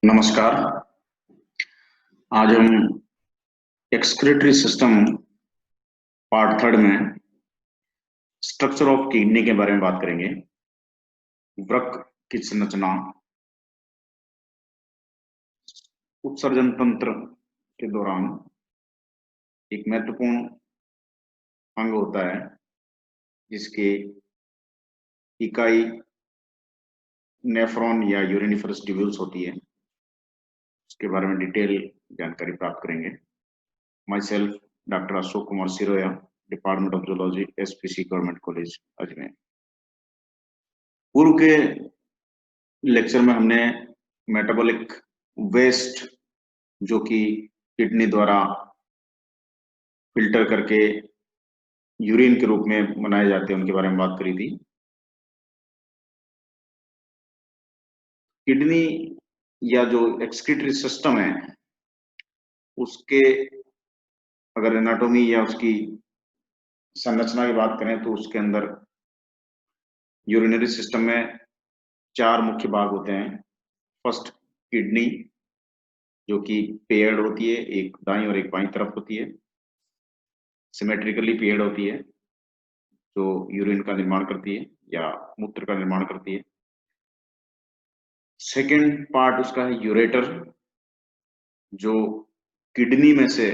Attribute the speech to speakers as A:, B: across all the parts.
A: नमस्कार। आज हम एक्सक्रीटरी सिस्टम पार्ट थर्ड में स्ट्रक्चर ऑफ किडनी के बारे में बात करेंगे। वृक्क की संरचना, उत्सर्जन तंत्र के दौरान एक महत्वपूर्ण अंग होता है जिसकी इकाई नेफ्रॉन या यूरिनिफरस ट्यूब्यूल्स होती है। उसके बारे में डिटेल जानकारी प्राप्त करेंगे। My self doctor Ashok Kumar Siroya, department of zoology, SPC government college Ajmer. पूर्व के लेक्चर में हमने मेटाबॉलिक वेस्ट जो कि किडनी द्वारा फिल्टर करके यूरिन के रूप में बनाए जाते हैं उनके बारे में बात करी थी। किडनी या जो एक्सक्रीटरी सिस्टम है उसके अगर एनाटॉमी या उसकी संरचना की बात करें तो उसके अंदर यूरिनरी सिस्टम में चार मुख्य भाग होते हैं। फर्स्ट, किडनी जो कि पेयर्ड होती है, एक दाईं और एक बाईं तरफ होती है, सिमेट्रिकली पेयर्ड होती है, जो यूरिन का निर्माण करती है या मूत्र का निर्माण करती है। सेकेंड पार्ट उसका है यूरेटर, जो किडनी में से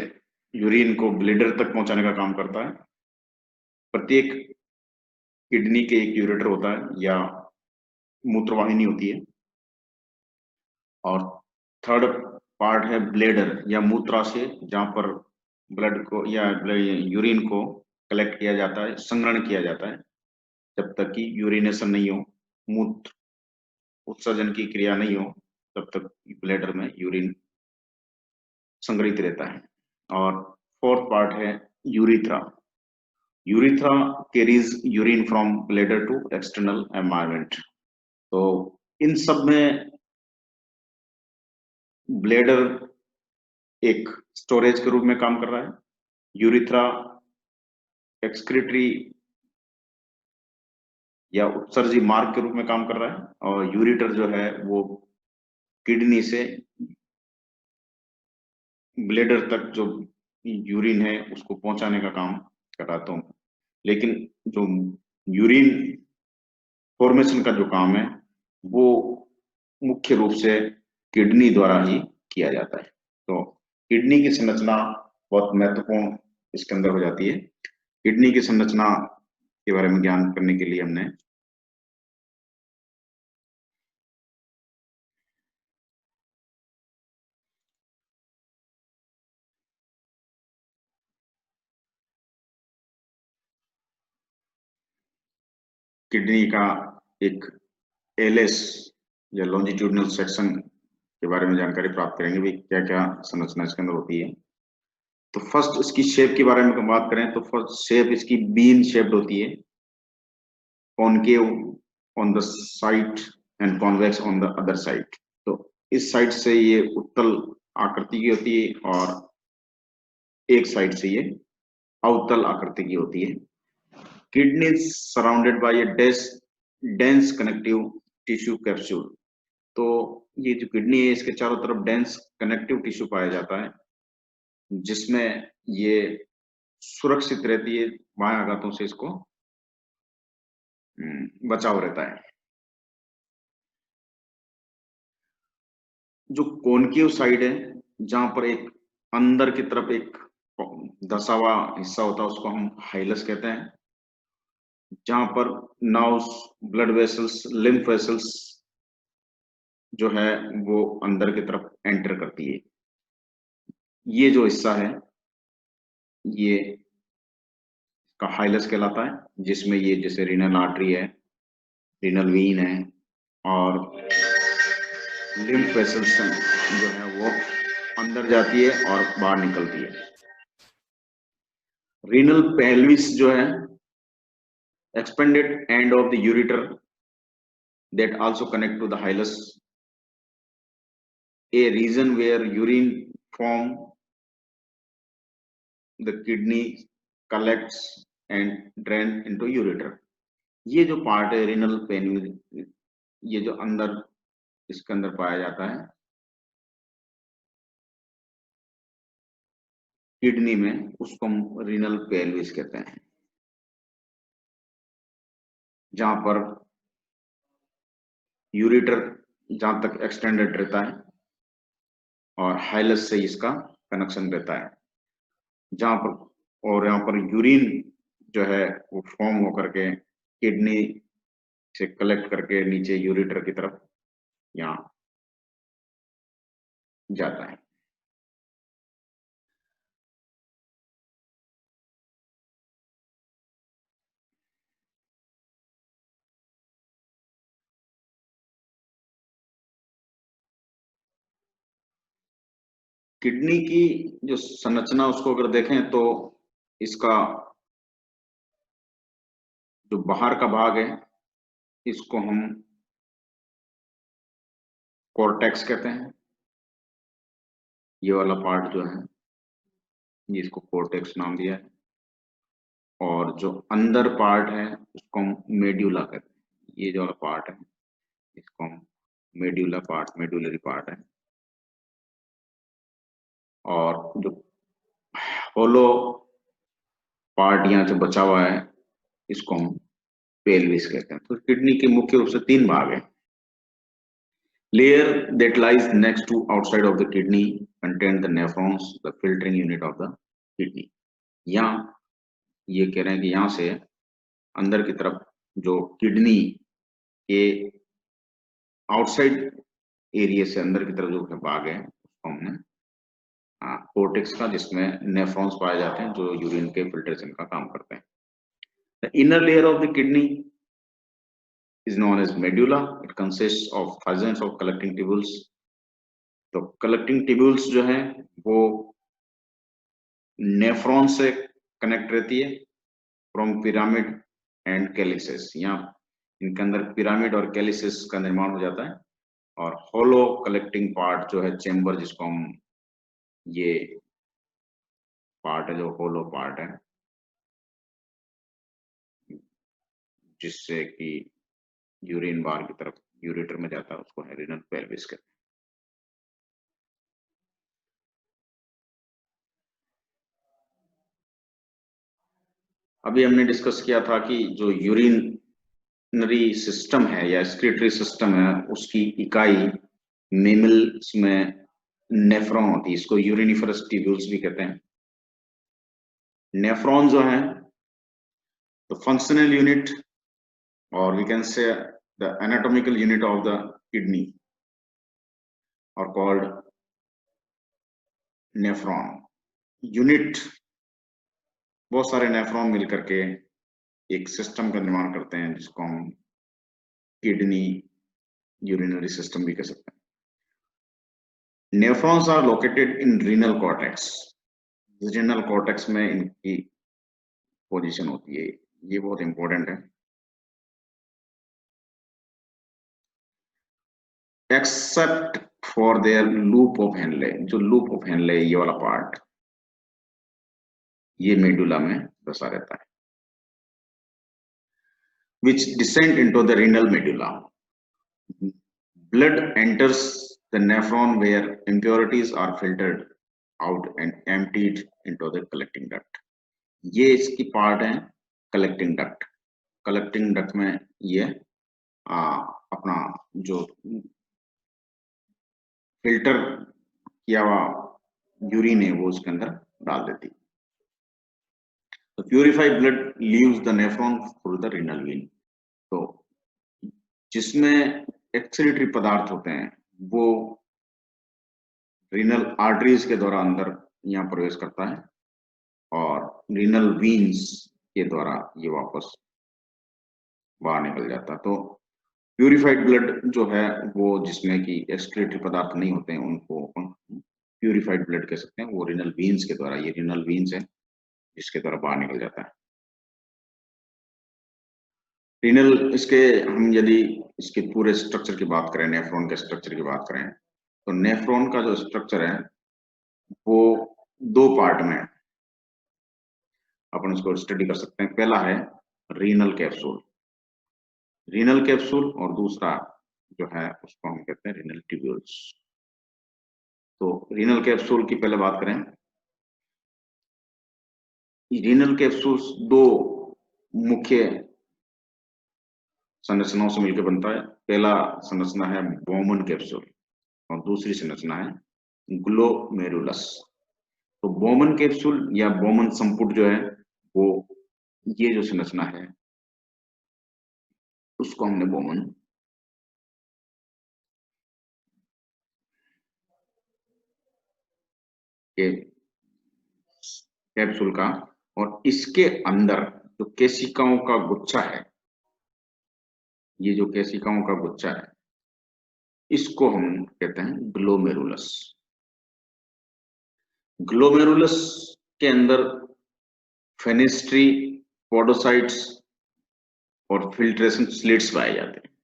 A: यूरिन को ब्लैडर तक पहुंचाने का काम करता है। प्रत्येक किडनी के एक यूरेटर होता है या मूत्रवाहिनी होती है। और थर्ड पार्ट है ब्लैडर या मूत्राशय, जहां पर ब्लड को या यूरिन को कलेक्ट किया जाता है, संग्रहण किया जाता है जब तक कि यूरिनेशन नहीं हो, मूत्र उत्सर्जन की क्रिया नहीं हो, तब तक ब्लैडर में यूरिन संग्रहित रहता है। और फोर्थ पार्ट है urethra. Urethra carries urine from bladder to external environment. तो इन सब में ब्लैडर एक स्टोरेज के रूप में काम कर रहा है, यूरिथ्रा एक्सक्रीटरी या उत्सर्जी मार्ग के रूप में काम कर रहा है, और यूरिटर जो है वो किडनी से ब्लैडर तक जो यूरिन है उसको पहुंचाने का काम कर रहा था। लेकिन जो यूरिन फॉर्मेशन का जो काम है वो मुख्य रूप से किडनी द्वारा ही किया जाता है। तो किडनी की संरचना बहुत महत्वपूर्ण इसके अंदर हो जाती है। किडनी की संरचना के बारे में ज्ञान करने के लिए हमने किडनी का एक एलएस या लॉन्जिट्यूडिनल सेक्शन के बारे में जानकारी प्राप्त करेंगे, भी क्या क्या संरचना इसके अंदर होती है। तो फर्स्ट इसकी शेप के बारे में बात करें तो फर्स्ट शेप इसकी बीन शेप्ड होती है, concave on the side and convex on the other side. तो इस साइड से ये उत्तल आकृति की होती है और एक साइड से ये अवतल आकृति की होती है। Kidney surrounded by A dense connective tissue capsule. तो ये जो किडनी है इसके चारों तरफ डेंस कनेक्टिव टिश्यू पाया जाता है, जिसमें ये सुरक्षित रहती है, बाह्य आघातों से इसको बचाव रहता है। जो कॉनकेव साइड है, जहां पर एक अंदर की तरफ एक धसा हुआ हिस्सा होता है, उसको हम हाइलस कहते हैं, जहां पर nerves, blood vessels, lymph vessels जो है वो अंदर की तरफ एंटर करती है। ये जो हिस्सा है ये का हाइलस कहलाता है, जिसमें ये जैसे रीनल आर्टरी है, रीनल वीन है और लिम्फ वेसल्स जो है वो अंदर जाती है और बाहर निकलती है। रीनल पेल्विस जो है expanded end of the ureter that also connect to the hilus, a region where urine from the kidney collects and drain into ureter। ये जो पार्ट है रीनल पेल्विस, ये जो अंदर इसके अंदर पाया जाता है, किडनी में, उसको हम रीनल पेल्विस कहते हैं, जहां पर यूरेटर जहां तक एक्सटेंडेड रहता है और हाइलस से इसका कनेक्शन रहता है, जहां पर, और यहाँ पर यूरिन जो है वो फॉर्म होकर के किडनी से कलेक्ट करके नीचे यूरेटर की तरफ यहाँ जाता है। किडनी की जो संरचना उसको अगर देखें तो इसका जो बाहर का भाग है इसको हम कॉर्टेक्स कहते हैं, ये वाला पार्ट जो है ये इसको कॉर्टेक्स नाम दिया है, और जो अंदर पार्ट है उसको हम मेड्यूला कहते हैं, ये जो वाला पार्ट है इसको हम मेड्यूला पार्ट, मेडुलरी पार्ट है, और जो होलो पार्ट यहाँ से बचा हुआ है इसको हम पेल्विस कहते हैं। तो किडनी के मुख्य रूप से तीन भाग है। Layer that lies next to outside of the kidney contain the nephrons, the filtering unit of the kidney. यहाँ ये कह रहे हैं कि यहाँ से अंदर की तरफ जो किडनी के आउटसाइड एरिया से अंदर की तरफ जो भाग है उसको हमने कोर्टेक्स का, जिसमें नेफ्रॉन्स पाए जाते हैं जो यूरिन के फिल्ट्रेशन का काम करते हैं। The inner layer of the kidney is known as medulla. It consists of thousands of collecting tubules. तो कलेक्टिंग ट्यूब्यूल्स जो है वो नेफ्रॉन से कनेक्ट रहती है फ्रॉम पिरामिड एंड कैलिसेस। यहाँ इनके अंदर पिरामिड और कैलिसेस का निर्माण हो जाता है, और होलो कलेक्टिंग पार्ट जो है चेम्बर, जिसको हम, ये पार्ट है जो होलो पार्ट है, जिससे कि यूरिन बाहर की तरफ यूरेटर में जाता है, उसको रीनल पेल्विस कहते हैं। अभी हमने डिस्कस किया था कि जो यूरिनरी सिस्टम है या एक्सक्रीटरी सिस्टम है उसकी इकाई मेमल्स में नेफ्रॉन होती है, इसको यूरिनिफरस ट्यूब्यूल्स भी कहते हैं। नेफ्रॉन जो है the functional unit, or we can say the anatomical unit of the kidney, are called nephron unit। बहुत सारे नेफ्रॉन मिलकर के एक सिस्टम का निर्माण करते हैं जिसको हम किडनी यूरिनरी सिस्टम भी कह सकते हैं। Nephrons are located in renal cortex. Renal cortex में इनकी पोजीशन होती है, ये बहुत इंपॉर्टेंट है। Except for their loop of Henle, जो लूप ऑफ हेनले ये वाला पार्ट ये मेडुला में बसा रहता है, which descend into the renal medulla. Blood enters the nephron where impurities are filtered out and emptied into the collecting duct. ये इसकी पार्ट है कलेक्टिंग डक्ट। कलेक्टिंग डक्ट में ये अपना जो फिल्टर किया हुआ यूरिन है वो उसके अंदर डाल देती है। तो purified blood leaves the nephron through the renal vein. तो जिसमें एक्सक्रीटरी पदार्थ होते हैं वो रीनल आर्टरीज के द्वारा अंदर यहाँ प्रवेश करता है, और रीनल वीन्स के द्वारा ये वापस बाहर निकल जाता है। तो प्यूरिफाइड ब्लड जो है वो जिसमें कि एक्सक्रीटरी पदार्थ नहीं होते हैं उनको प्यूरिफाइड ब्लड कह सकते हैं। वो रीनल वीन्स के द्वारा, ये रीनल वीन्स है जिसके द्वारा बाहर निकल जाता है। रीनल, इसके हम यदि इसके पूरे स्ट्रक्चर की बात करें, नेफ्रॉन के स्ट्रक्चर की बात करें, तो नेफ्रॉन का जो स्ट्रक्चर है वो दो पार्ट में अपन उसको स्टडी कर सकते हैं। पहला है रीनल कैप्सूल, रीनल कैप्सूल, और दूसरा जो है उसको हम कहते हैं रीनल ट्यूब्यूल्स। तो रीनल कैप्सूल की पहले बात करें रीनल कैप्सूल्स दो मुख्य संरचनाओं से मिलकर बनता है। पहला संरचना है बोमन कैप्सूल और दूसरी संरचना है ग्लोमेरुलस। तो बोमन कैप्सूल या बोमन संपुट जो है वो ये जो संरचना है उसको हमने बोमन के कैप्सूल का, और इसके अंदर जो केशिकाओं का गुच्छा है, ये जो केशिकाओं का गुच्छा है इसको हम कहते हैं ग्लोमेरुलस। ग्लोमेरुलस के अंदर फेनेस्ट्री, पोडोसाइट्स और फिल्ट्रेशन स्लिट्स पाए जाते हैं।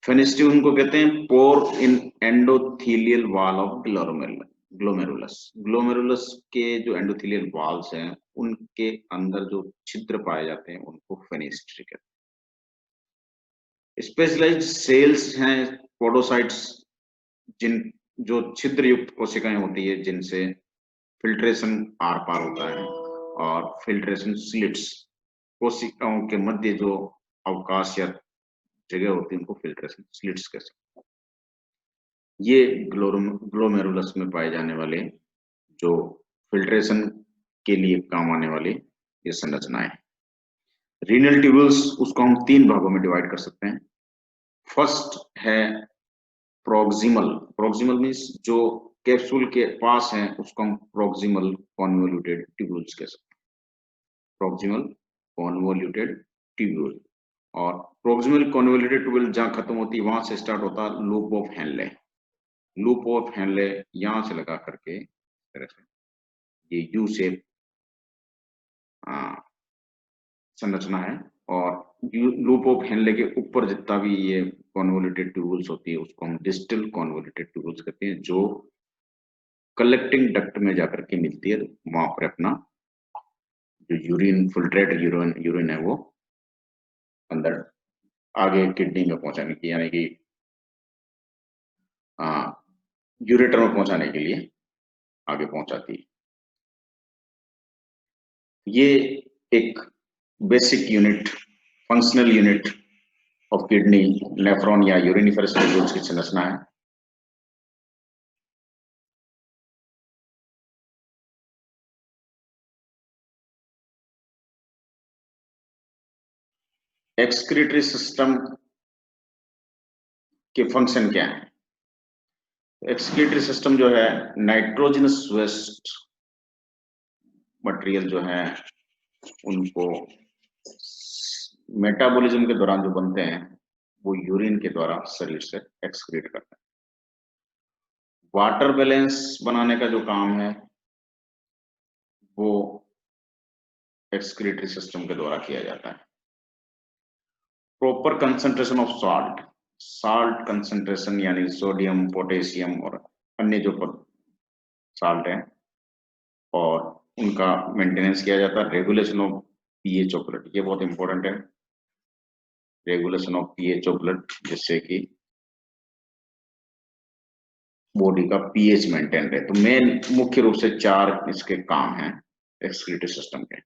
A: फेनेस्ट्री उनको कहते हैं pore in endothelial wall of glomerulus. Glomerulus के जो एंडोथेलियल वॉल्स हैं उनके अंदर जो छिद्र पाए जाते हैं उनको फेनेस्ट्री कहते हैं। स्पेशलाइज्ड सेल्स हैं पोडोसाइट्स, जिन जो छिद्र युक्त कोशिकाएं होती है जिनसे फिल्ट्रेशन आर पार होता है, और फिल्ट्रेशन स्लिट्स कोशिकाओं के मध्य जो अवकाश या जगह होती है उनको फिल्ट्रेशन स्लिट्स कह सकते हैं। ये ग्लोमेरुलस में पाए जाने वाले जो फिल्ट्रेशन के लिए काम आने वाली ये संरचनाएं। रीनल ट्यूबुल्स उसको हम तीन भागों में डिवाइड कर सकते हैं। फर्स्ट है प्रोक्सिमल। प्रोक्सिमल मीन्स जो कैप्सूल के पास है उसको हम प्रोक्सिमल कॉन्वोल्यूटेड ट्यूबुल्स कह सकते हैं। प्रोक्सिमल कॉन्वोल्यूटेड ट्यूबुल, और प्रोक्सिमल कॉन्वोल्यूटेड ट्यूबुल जहां खत्म होती है वहां से स्टार्ट होता है loop of Henley. Loop of Henley यहां से लगा करके इस तरह से ये यू शेप संरचना है, और लूप ऑफ हेनले के ऊपर जितना भी ये कॉन्वोल्यूटेड ट्यूबुल्स होती है उसको हम डिस्टल कॉन्वोल्यूटेड ट्यूबुल्स कहते हैं, जो कलेक्टिंग डक्ट में जाकर के मिलती है, वहां पर अपना जो यूरिन फिल्ट्रेट यूरिन है वो अंदर आगे किडनी में पहुंचाने की, यानी कि यूरेटर में पहुंचाने के लिए आगे पहुंचाती है। ये एक basic unit, functional unit of kidney, nephron या यूरिनिफरस ट्यूबुल्स की संरचना है। एक्सक्रीटरी सिस्टम के फंक्शन क्या है? एक्सक्रीटरी सिस्टम जो है नाइट्रोजनस वेस्ट मटेरियल जो है उनको मेटाबॉलिज्म के दौरान जो बनते हैं वो यूरिन के द्वारा शरीर से एक्सक्रीट करते हैं। वाटर बैलेंस बनाने का जो काम है वो एक्सक्रीटरी सिस्टम के द्वारा किया जाता है। Proper concentration of salt, salt concentration यानी सोडियम, पोटेशियम और अन्य जो साल्ट है, और उनका मेंटेनेंस किया जाता है। Regulation of pH of blood, ये बहुत इंपॉर्टेंट है, regulation of pH of blood, जिससे कि बॉडी का पीएच मेंटेन रहे। तो मेन मुख्य रूप से चार इसके काम हैं एक्सक्रीटरी सिस्टम के।